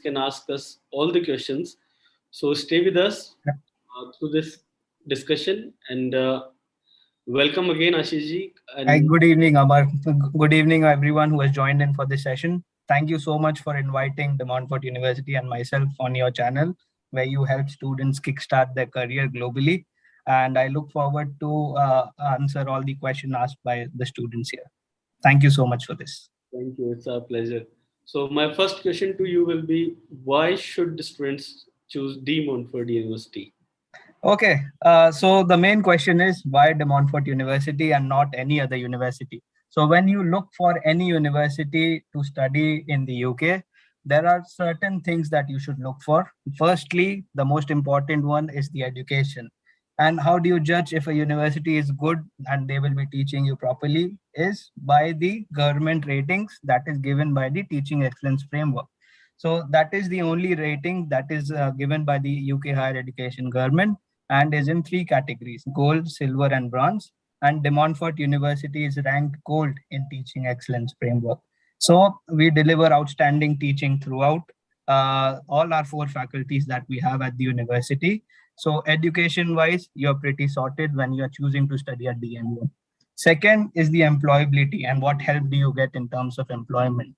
can ask us all the questions. So stay with us through this discussion and welcome again, Ashishji. Hi, And good evening, Amar. Good evening, everyone who has joined in for this session. Thank you so much for inviting the Montfort University and myself on your channel, where you help students kickstart their career globally. And I look forward to answer all the questions asked by the students here. Thank you so much for this. thank you. It's our pleasure. So my first question to you will be: why should the students choose De Montfort University? Okay, so the main question is why De Montfort University and not any other university? So when you look for any university to study in the UK, there are certain things that you should look for. Firstly, the most important one is the education. And how do you judge if a university is good and they will be teaching you properly? Is by the government ratings that is given by the Teaching Excellence Framework. So that is the only rating that is given by the UK higher education government and is in three categories: gold, silver, and bronze. And De Montfort University is ranked gold in Teaching Excellence Framework. So we deliver outstanding teaching throughout all our four faculties that we have at the university. So education-wise, you're pretty sorted when you're choosing to study at DMU. Second is the employability and what help do you get in terms of employment.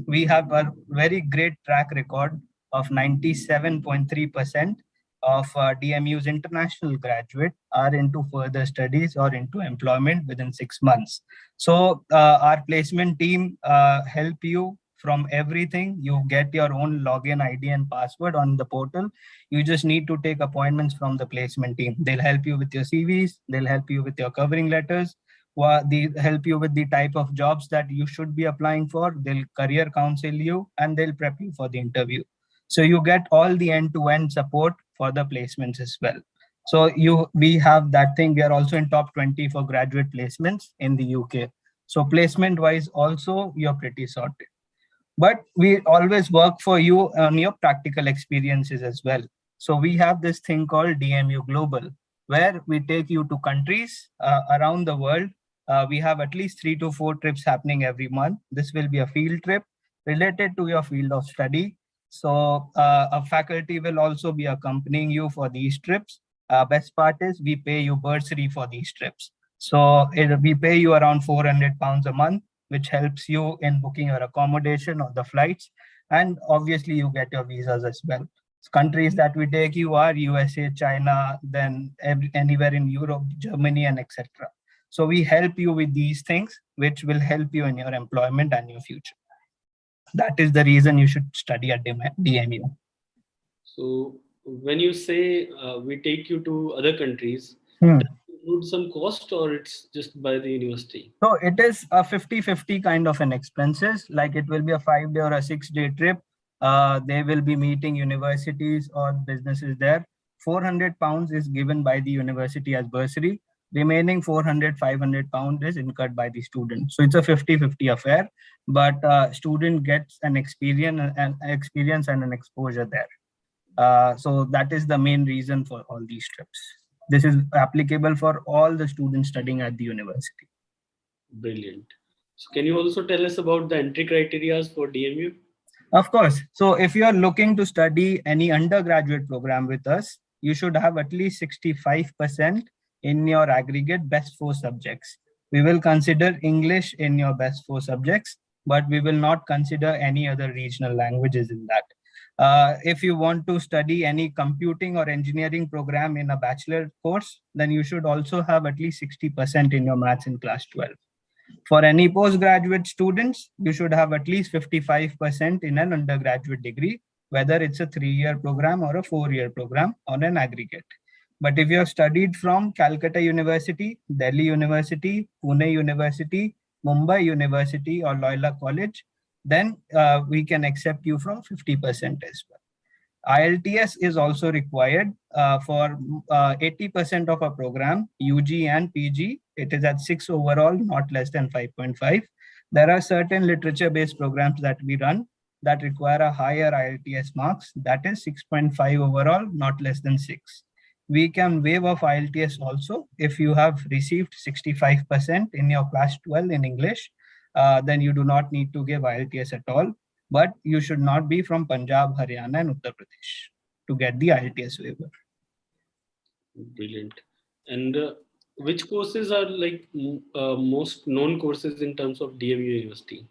We have a very great track record of 97.3% of DMU's international graduate are into further studies or into employment within 6 months. So our placement team help you from everything. You get your own login ID and password on the portal. You just need to take appointments from the placement team. They'll help you with your CVs. They'll help you with your covering letters. They help you with the type of jobs that you should be applying for. They'll career counsel you and they'll prep you for the interview. So you get all the end-to-end support for the placements as well. So we have that thing. We are also in top 20 for graduate placements in the UK. So placement wise also you're pretty sorted. But we always work for you on your practical experiences as well. So we have this thing called DMU Global, where we take you to countries around the world. We have at least 3 to 4 trips happening every month. This will be a field trip related to your field of study. So a faculty will also be accompanying you for these trips. Best part is we pay you bursary for these trips. So we pay you around £400 a month, which helps you in booking your accommodation or the flights. And obviously you get your visas as well. Countries that we take you are USA, China, then anywhere in Europe, Germany, and etc. So we help you with these things, which will help you in your employment and your future. That is the reason you should study at DMU. So when you say we take you to other countries, does it include some cost or it's just by the university? So it is a 50-50 kind of an expenses. Like it will be a 5-day or a 6-day trip. They will be meeting universities or businesses there. £400 is given by the university as bursary. Remaining 500 pounds is incurred by the student. So it's a 50-50 affair, but student gets an experience and an exposure there. So that is the main reason for all these trips. This is applicable for all the students studying at the university. Brilliant. So can you also tell us about the entry criteria for DMU? Of course. So if you are looking to study any undergraduate program with us, you should have at least 65% in your aggregate best 4 subjects. We will consider English in your best 4 subjects, but we will not consider any other regional languages in that. If you want to study any computing or engineering program in a bachelor course, then you should also have at least 60% in your maths in class 12. For any postgraduate students, you should have at least 55% in an undergraduate degree, whether it's a 3-year program or a 4-year program on an aggregate. But if you have studied from Calcutta University, Delhi University, Pune University, Mumbai University, or Loyola College, then we can accept you from 50% as well. IELTS is also required for 80% of a program, UG and PG. It is at 6 overall, not less than 5.5. There are certain literature-based programs that we run that require a higher IELTS marks, that is 6.5 overall, not less than 6. We can waive off IELTS also if you have received 65% in your class 12 in English, then you do not need to give IELTS at all. but you should not be from Punjab, Haryana, and Uttar Pradesh to get the IELTS waiver. Brilliant. And which courses are like most known courses in terms of DMU University?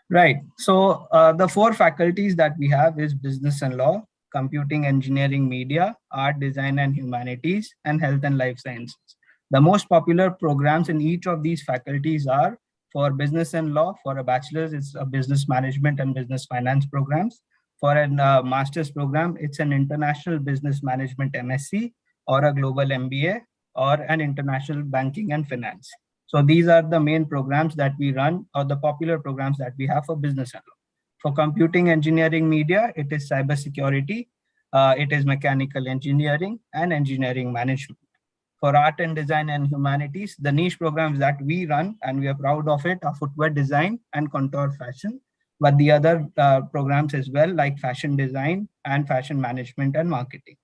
Right. So the four faculties that we have is business and law, computing, engineering, media, art, design, and humanities, and health and life sciences. The most popular programs in each of these faculties are for business and law. For a bachelor's, it's a business management and business finance programs. For a master's program, it's an international business management MSc or a global MBA or an international banking and finance. So these are the main programs that we run, or the popular programs that we have for business and law. For computing, engineering, media, it is cybersecurity, it is mechanical engineering, and engineering management. For art and design and humanities, the niche programs that we run, and we are proud of it, are footwear design and contour fashion, but the other programs as well, like fashion design and fashion management and marketing.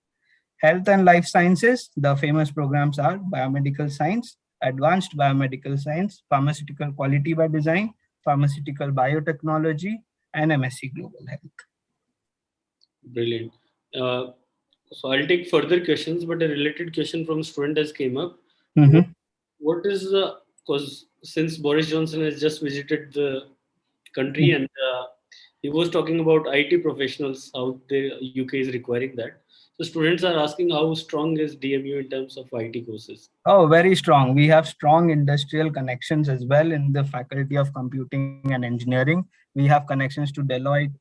Health and life sciences, the famous programs are biomedical science, advanced biomedical science, pharmaceutical quality by design, pharmaceutical biotechnology, and MSc Global Health. Brilliant. So I'll take further questions, but a related question from student has came up. Mm-hmm. What is because since Boris Johnson has just visited the country and he was talking about IT professionals, how the UK is requiring that. So students are asking how strong is DMU in terms of IT courses? Oh, very strong. We have strong industrial connections as well in the Faculty of Computing and Engineering. We have connections to Deloitte,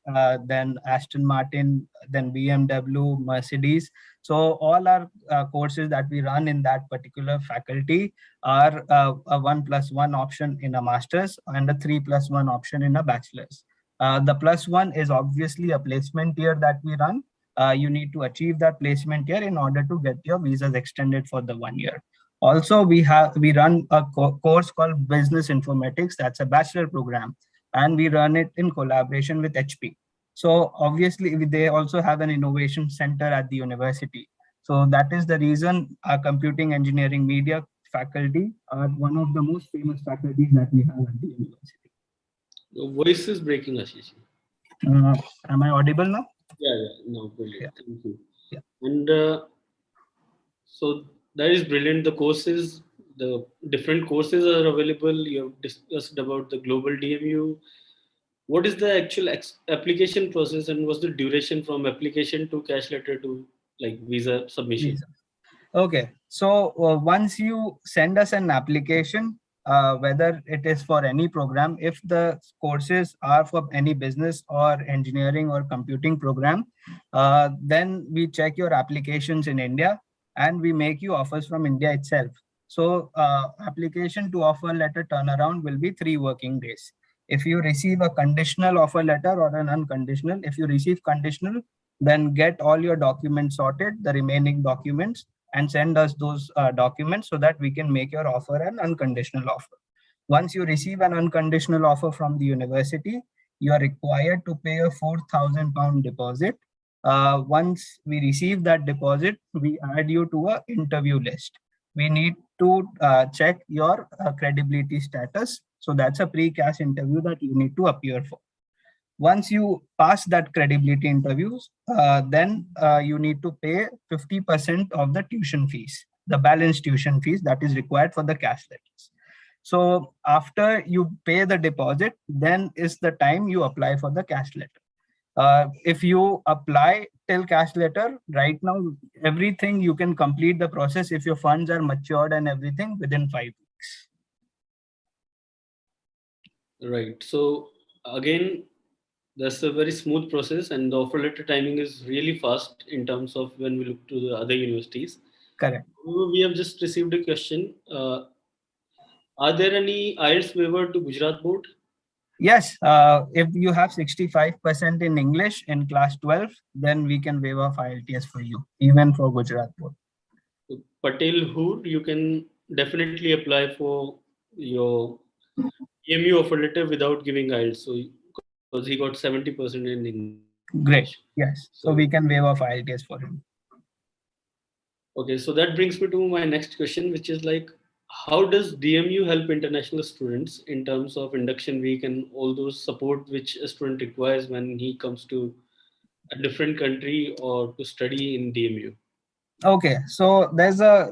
then Aston Martin, then BMW, Mercedes. So all our courses that we run in that particular faculty are a 1+1 option in a master's and a 3+1 option in a bachelor's. The +1 is obviously a placement year that we run. You need to achieve that placement year in order to get your visas extended for the 1 year. Also, we run a course called Business Informatics. That's a bachelor program, and we run it in collaboration with HP. So obviously, they also have an innovation center at the university. So that is the reason our computing, engineering, media faculty are one of the most famous faculties that we have at the university. Your voice is breaking, Ashish. Am I audible now? Yeah, no, brilliant. Yeah. Thank you. Yeah. And so that is brilliant. The courses, the different courses are available. You have discussed about the global DMU. What is the actual application process, and what's the duration from application to cash letter to like visa submission? Visa. Okay, so once you send us an application, whether it is for any program, if the courses are for any business or engineering or computing program, then we check your applications in India and we make you offers from India itself. So application to offer letter turnaround will be 3 working days. If you receive a conditional offer letter or an unconditional, if you receive conditional, then get all your documents sorted, the remaining documents, and send us those documents so that we can make your offer an unconditional offer. Once you receive an unconditional offer from the university, you are required to pay a £4,000 deposit. Once we receive that deposit, we add you to an interview list. We need to check your credibility status. So that's a pre-cash interview that you need to appear for. Once you pass that credibility interviews, then you need to pay 50% of the tuition fees, the balance tuition fees that is required for the cash letters. So after you pay the deposit, then is the time you apply for the cash letter. If you apply till cash letter, right now, everything you can complete the process if your funds are matured and everything within 5 weeks. Right. So again, that's a very smooth process, and the offer letter timing is really fast in terms of when we look to the other universities. Correct. We have just received a question. Are there any IELTS waiver to Gujarat board? Yes, if you have 65% in English in class 12, then we can waive off IELTS for you, even for Gujarat board. So Patel Hood, you can definitely apply for your EMU offer letter without giving IELTS. So because he got 70% in English. Great. Yes. So we can waive off IELTS for him. Okay, so that brings me to my next question, which is like, how does DMU help international students in terms of induction week and all those support which a student requires when he comes to a different country or to study in DMU? Okay, so there's a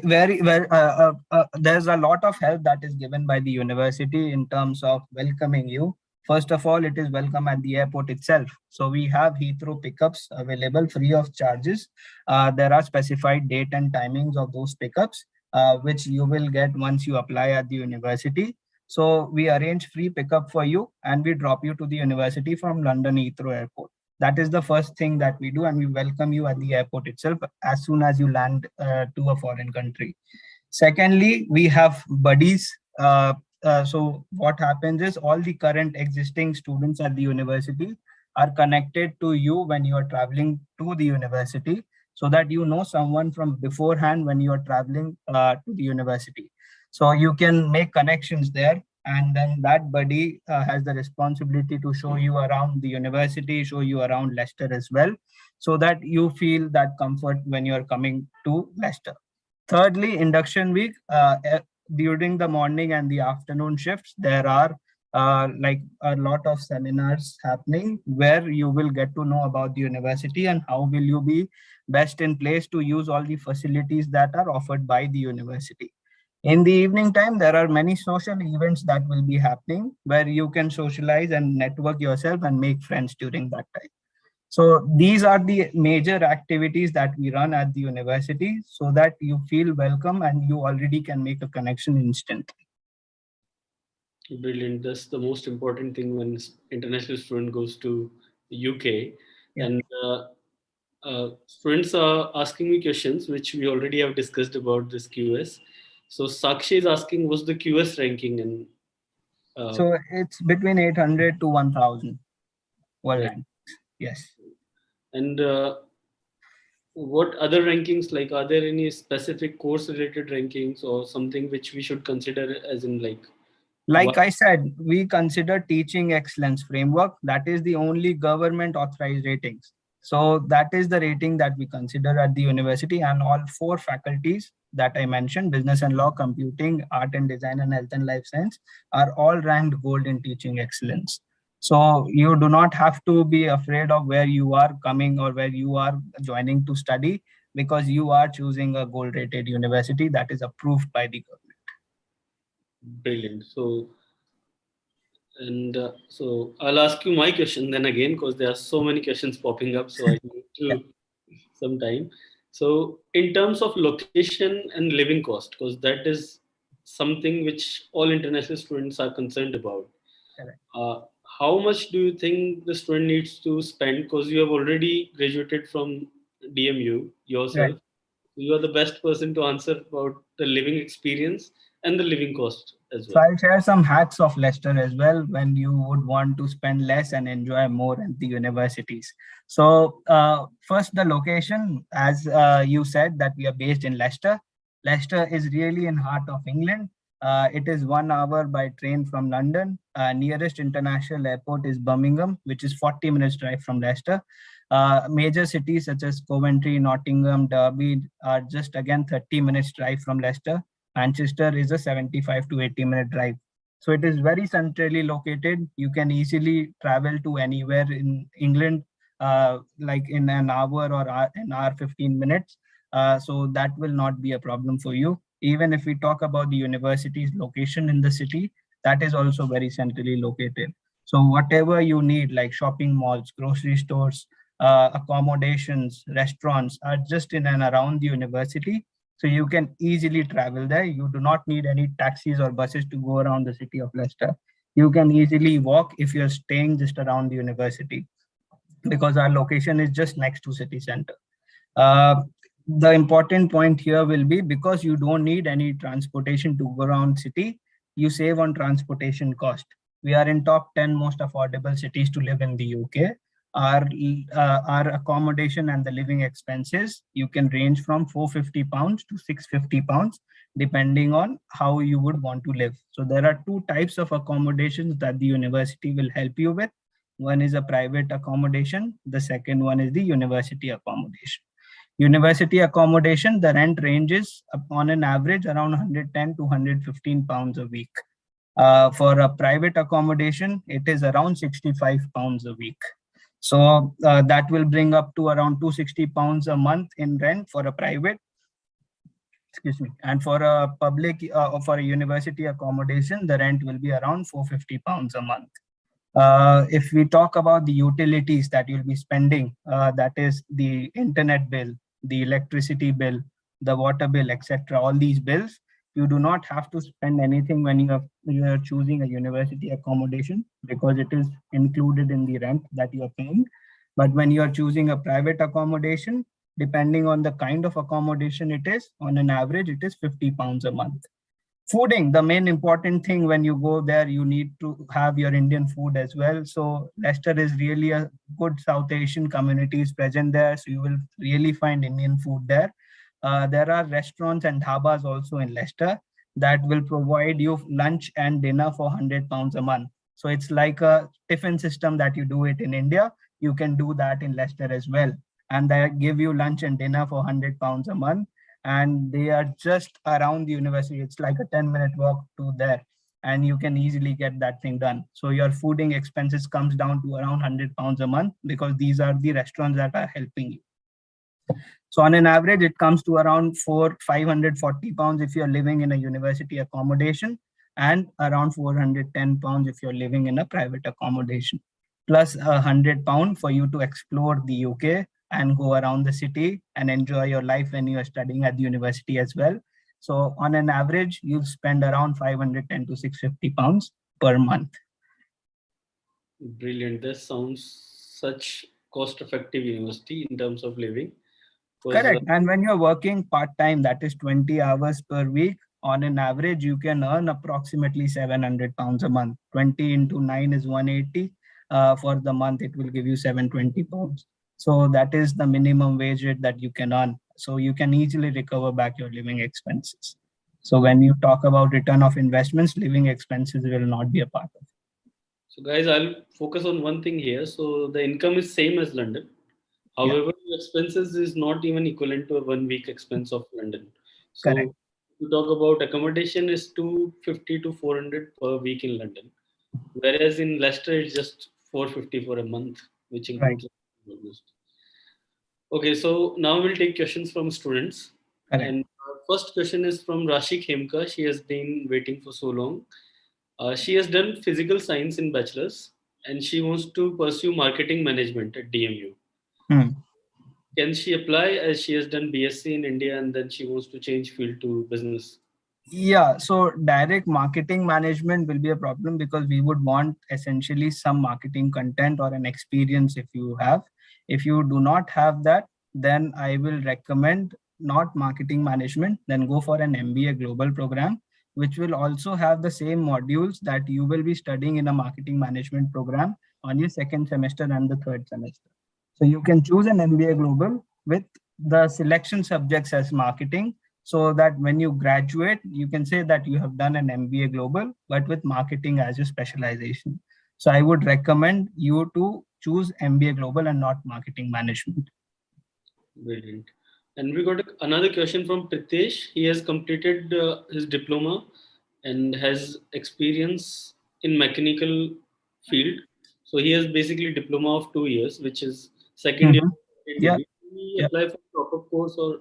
very there's a lot of help that is given by the university in terms of welcoming you. First of all, it is welcome at the airport itself. So we have Heathrow pickups available free of charges. There are specified date and timings of those pickups, which you will get once you apply at the university. So we arrange free pickup for you, and we drop you to the university from London Heathrow Airport. That is the first thing that we do, and we welcome you at the airport itself as soon as you land to a foreign country. Secondly, we have buddies. So what happens is all the current existing students at the university are connected to you when you are traveling to the university, so that you know someone from beforehand when you are traveling to the university. So you can make connections there, and then that buddy has the responsibility to show you around the university, show you around Leicester as well, so that you feel that comfort when you're coming to Leicester. Thirdly, induction week. During the morning and the afternoon shifts, there are like a lot of seminars happening where you will get to know about the university and how will you be best in place to use all the facilities that are offered by the university. In the evening time, there are many social events that will be happening where you can socialize and network yourself and make friends during that time. So these are the major activities that we run at the university so that you feel welcome and you already can make a connection instantly. Brilliant. That's the most important thing when international student goes to the UK. Yeah, And students are asking me questions which we already have discussed about this QS. So Sakshi is asking, what's the QS ranking? And uh, so it's between 800 to 1000 world right. rank. Yes. And what other rankings, like, are there any specific course related rankings or something which we should consider, as in like what? Like I said, we consider teaching excellence framework. That is the only government authorized ratings. So that is the rating that we consider at the university, and all four faculties that I mentioned, business and law, computing, art and design, and health and life science, are all ranked gold in teaching excellence. So you do not have to be afraid of where you are coming or where you are joining to study, because you are choosing a gold rated university that is approved by the government. Brilliant. So, and so I'll ask you my question then again, because there are so many questions popping up. So I need Yeah, to some time. So in terms of location and living cost, because that is something which all international students are concerned about. correct. Uh, how much do you think the student needs to spend? Because you have already graduated from DMU Right. yourself. You are the best person to answer about the living experience and the living cost as So well. I'll share some hacks of Leicester as well when you would want to spend less and enjoy more at the universities. So first, the location, as you said, that we are based in Leicester. Leicester is really in heart of England. It is 1 hour by train from London. Nearest international airport is Birmingham, which is 40 minutes drive from Leicester. Major cities such as Coventry, Nottingham, Derby are just again 30 minutes drive from Leicester. Manchester is a 75 to 80-minute drive. So it is very centrally located. You can easily travel to anywhere in England, like in an hour or an hour 15 minutes. So that will not be a problem for you. Even if we talk about the university's location in the city, that is also very centrally located. So whatever you need, like shopping malls, grocery stores, accommodations, restaurants, are just in and around the university, so you can easily travel there. You do not need any taxis or buses to go around the city of Leicester. You can easily walk if you're staying just around the university, because our location is just next to city center. Uh, the important point here will be, because you don't need any transportation to go around city, you save on transportation cost. We are in top 10 most affordable cities to live in the UK. Our accommodation and the living expenses, you can range from £450 to £650, depending on how you would want to live. So there are two types of accommodations that the university will help you with. One is a private accommodation. The second one is the university accommodation. University accommodation, the rent ranges on an average around 110 to 115 pounds a week. For a private accommodation, it is around 65 pounds a week. So that will bring up to around 260 pounds a month in rent for a private, excuse me, and for a public or for a university accommodation, the rent will be around 450 pounds a month. If we talk about the utilities that you'll be spending, that is the internet bill, the electricity bill, the water bill, etc. All these bills, you do not have to spend anything when you are choosing a university accommodation because it is included in the rent that you are paying. But when you are choosing a private accommodation, depending on the kind of accommodation it is, on an average, it is 50 pounds a month. Fooding, the main important thing when you go there, you need to have your Indian food as well. So Leicester is really a good South Asian communities present there. So you will really find Indian food there. There are restaurants and dhabas also in Leicester that will provide you lunch and dinner for 100 pounds a month. So it's like a tiffin system that you do it in India. You can do that in Leicester as well. And they give you lunch and dinner for 100 pounds a month, and they are just around the university. It's like a 10-minute walk to there, and you can easily get that thing done. So your fooding expenses comes down to around 100 pounds a month because these are the restaurants that are helping you. So on an average, it comes to around 540 pounds if you're living in a university accommodation, and around 410 pounds if you're living in a private accommodation, plus 100 pounds for you to explore the UK and go around the city and enjoy your life when you are studying at the university as well. So on an average, you'll spend around 510 to 650 pounds per month. Brilliant. This sounds such cost-effective university in terms of living. Correct. And when you're working part-time, that is 20 hours per week, on an average, you can earn approximately 700 pounds a month. 20 into 9 is 180. For the month, it will give you 720 pounds. So that is the minimum wage rate that you can earn. So you can easily recover back your living expenses. So when you talk about return of investments, living expenses will not be a part of it. So guys, I'll focus on one thing here. So the income is same as London. However, the expenses is not even equivalent to a 1 week expense of London. So Correct. to talk about accommodation is 250 to 400 per week in London. Whereas in Leicester, it's just 450 for a month, which includes almost. Okay, so now we'll take questions from students. Correct. And first question is from Rashik Hemka. She has been waiting for so long. She has done physical science in bachelor's and she wants to pursue marketing management at DMU. Can she apply as she has done BSc in India and then she wants to change field to business? Yeah, so direct marketing management will be a problem because we would want essentially some marketing content or an experience if you have. If you do not have that, then I will recommend not marketing management, then go for an MBA global program, which will also have the same modules that you will be studying in a marketing management program on your second semester and the third semester. So you can choose an MBA global with the selection subjects as marketing, so that when you graduate, you can say that you have done an MBA global, but with marketing as your specialization. So I would recommend you to choose MBA global and not marketing management. Brilliant. And we got another question from Pritesh. He has completed his diploma and has experience in mechanical field. So he has basically diploma of 2 years, which is second year. Yeah. Can we apply for proper course or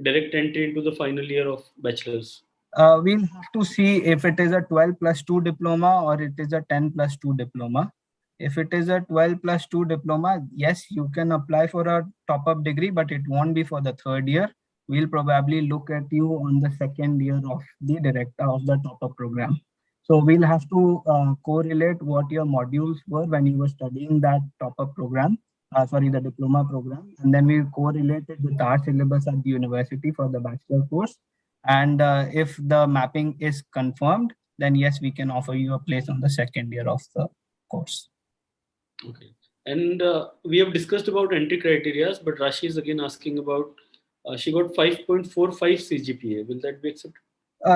direct entry into the final year of bachelor's? We'll have to see if it is a 12 plus 2 diploma or it is a 10 plus 2 diploma. If it is a 12 plus 2 diploma, yes, you can apply for a top-up degree, but it won't be for the third year. We'll probably look at you on the second year of the director of the top-up program. So we'll have to correlate what your modules were when you were studying that top-up program, the diploma program, and then we'll correlate it with our syllabus at the university for the bachelor course. And if the mapping is confirmed, then yes, we can offer you a place on the second year of the course. Okay. And we have discussed about entry criteria, but Rashi is again asking about, she got 5.45 CGPA. Will that be accepted?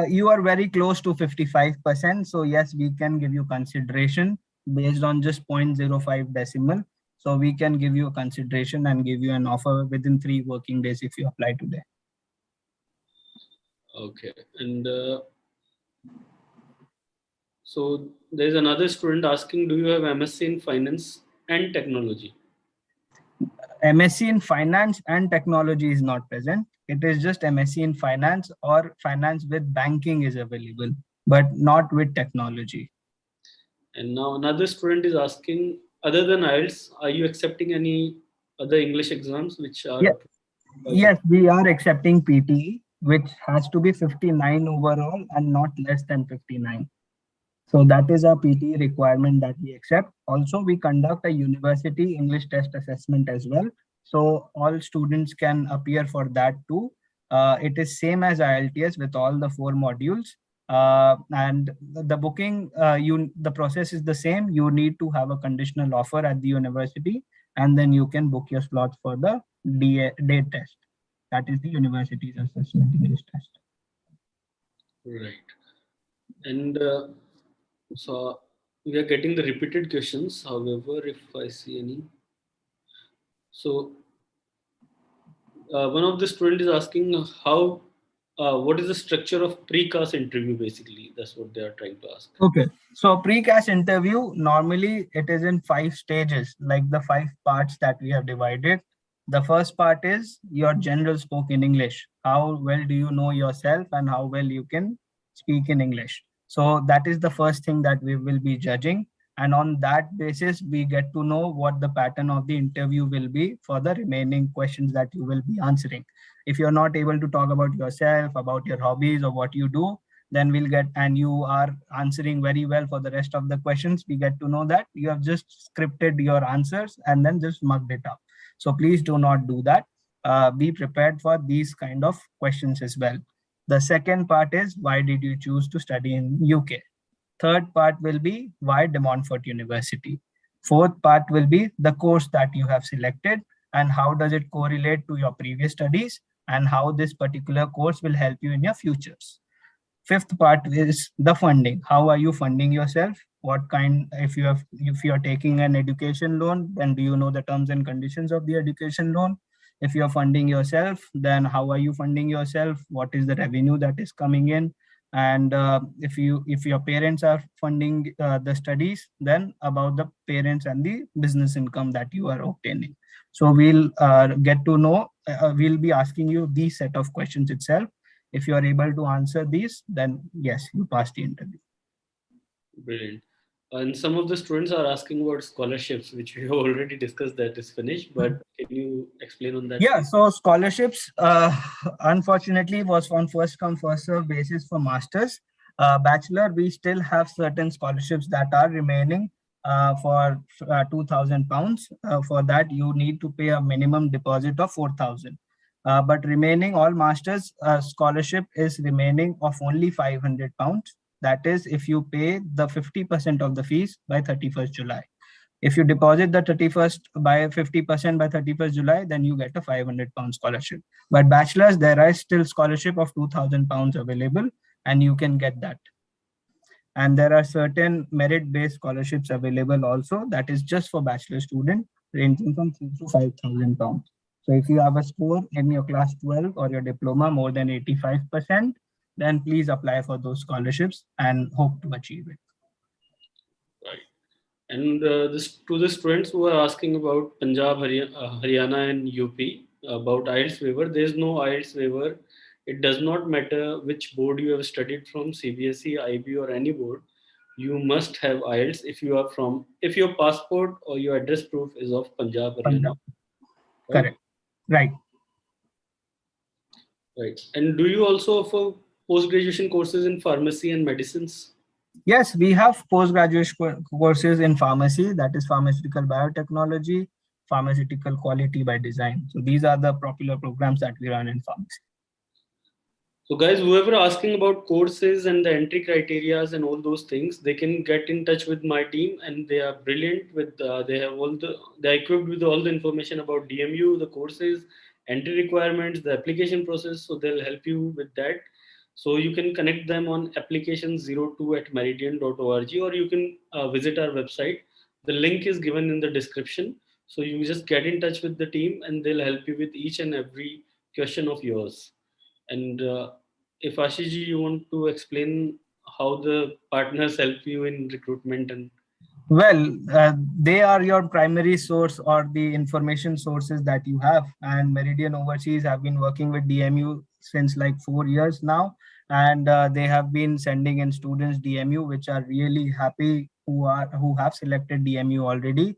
You are very close to 55%. So yes, we can give you consideration based on just 0.05 decimal. So we can give you a consideration and give you an offer within 3 working days if you apply today. Okay. And so there's another student asking, do you have MSc in finance and technology? MSc in finance and technology is not present. It is just MSc in finance or finance with banking is available, but not with technology. And now another student is asking, other than IELTS, are you accepting any other English exams which are Yeah, approved by the... yes, we are accepting PTE, which has to be 59 overall and not less than 59. So that is a PTE requirement that we accept. Also, we conduct a university English test assessment as well. So all students can appear for that too. It is same as IELTS with all the 4 modules. And the booking, the process is the same. You need to have a conditional offer at the university, and then you can book your slots for the day test. That is the university's assessment English test. Right. And so we are getting the repeated questions. However, if I see any, so one of the student is asking how, what is the structure of precast interview? Basically, that's what they are trying to ask. Okay. So precast interview, normally it is in 5 stages, like the 5 parts that we have divided. The first part is your general spoken English. How well do you know yourself and how well you can speak in English? So that is the first thing that we will be judging. And on that basis, we get to know what the pattern of the interview will be for the remaining questions that you will be answering. If you're not able to talk about yourself, about your hobbies or what you do, then we'll get, and you are answering very well for the rest of the questions, we get to know that you have just scripted your answers and then just mugged it up. So please do not do that. Be prepared for these kind of questions as well. The second part is, why did you choose to study in UK? Third part will be, why De Montfort University? Fourth part will be the course that you have selected and how does it correlate to your previous studies and how this particular course will help you in your futures. Fifth part is the funding. How are you funding yourself? What kind, if you are taking an education loan, then do you know the terms and conditions of the education loan? If you are funding yourself, then how are you funding yourself? What is the revenue that is coming in? And if your parents are funding the studies, then about the parents and the business income that you are obtaining. So we'll get to know, we'll be asking you these set of questions itself. If you are able to answer these, then yes, you pass the interview. Brilliant. And some of the students are asking about scholarships, which we have already discussed, that is finished. But can you explain on that, Yeah, please? so scholarships, unfortunately, was on first come first serve basis for masters. Bachelor, we still have certain scholarships that are remaining for £2,000. For that, you need to pay a minimum deposit of 4,000. But remaining all masters scholarship is remaining of only £500. That is, if you pay the 50% of the fees by 31st July. If you deposit the 31st by 50% by 31st July, then you get a £500 scholarship. But bachelors, there is still scholarship of £2,000 available, and you can get that. And there are certain merit-based scholarships available also, that is just for bachelor student, ranging from £3,000 to £5,000. So if you have a score in your class 12 or your diploma more than 85%, then please apply for those scholarships and hope to achieve it. Right. And to the students who are asking about Punjab, Haryana, and UP about IELTS waiver, there is no IELTS waiver. It does not matter which board you have studied from, CBSE, IB, or any board. You must have IELTS if you are from, if your passport or your address proof is of Punjab, Haryana, Punjab. right? Correct. Right. Right. And do you also offer post graduation courses in pharmacy and medicines? Yes, we have postgraduate courses in pharmacy, that is pharmaceutical biotechnology, pharmaceutical quality by design. So these are the popular programs that we run in pharmacy. So, guys, whoever asking about courses and the entry criterias and all those things, they can get in touch with my team, and they are brilliant. With they have all the they are equipped with all the information about DMU, the courses, entry requirements, the application process. So they'll help you with that. So you can connect them on application02@meridian.org, or you can visit our website. The link is given in the description. So you just get in touch with the team, and they'll help you with each and every question of yours. And if Ashiji, you want to explain how the partners help you in recruitment and Well, they are your primary source or the information sources that you have. And Meridian Overseas have been working with DMU since like 4 years now, and they have been sending in students DMU, which are really happy who have selected DMU already.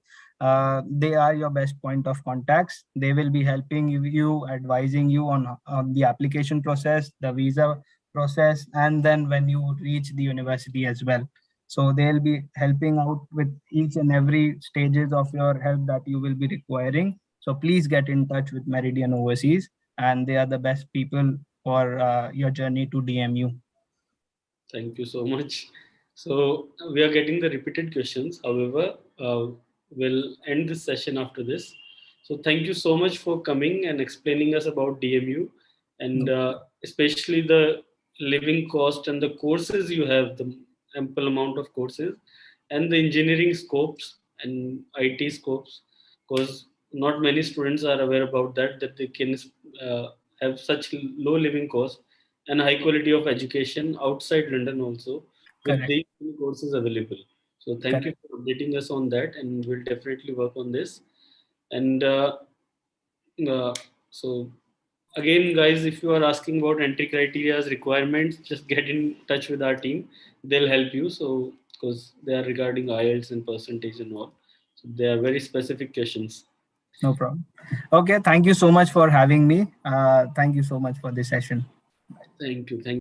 They are your best point of contacts. They will be helping you, advising you on the application process, the visa process, and then when you reach the university as well. So they'll be helping out with each and every stages of your help that you will be requiring. So please get in touch with Meridian Overseas, and they are the best people for your journey to DMU. thank you so much. So we are getting the repeated questions. However, we'll end this session after this. So thank you so much for coming and explaining us about DMU, and No, especially the living cost and the courses you have, the ample amount of courses, and the engineering scopes and IT scopes, because not many students are aware about that they can uh, have such low living cost and high quality of education outside London also, with correct, these courses available. So thank you correct. for updating us on that, and we'll definitely work on this. And uh, so again, guys, if you are asking about entry criteria requirements, just get in touch with our team. They'll help you. So because they are regarding IELTS and percentage and all, so they are very specific questions. No problem. Okay, thank you so much for having me. Thank you so much for this session. Thank you. Thank you.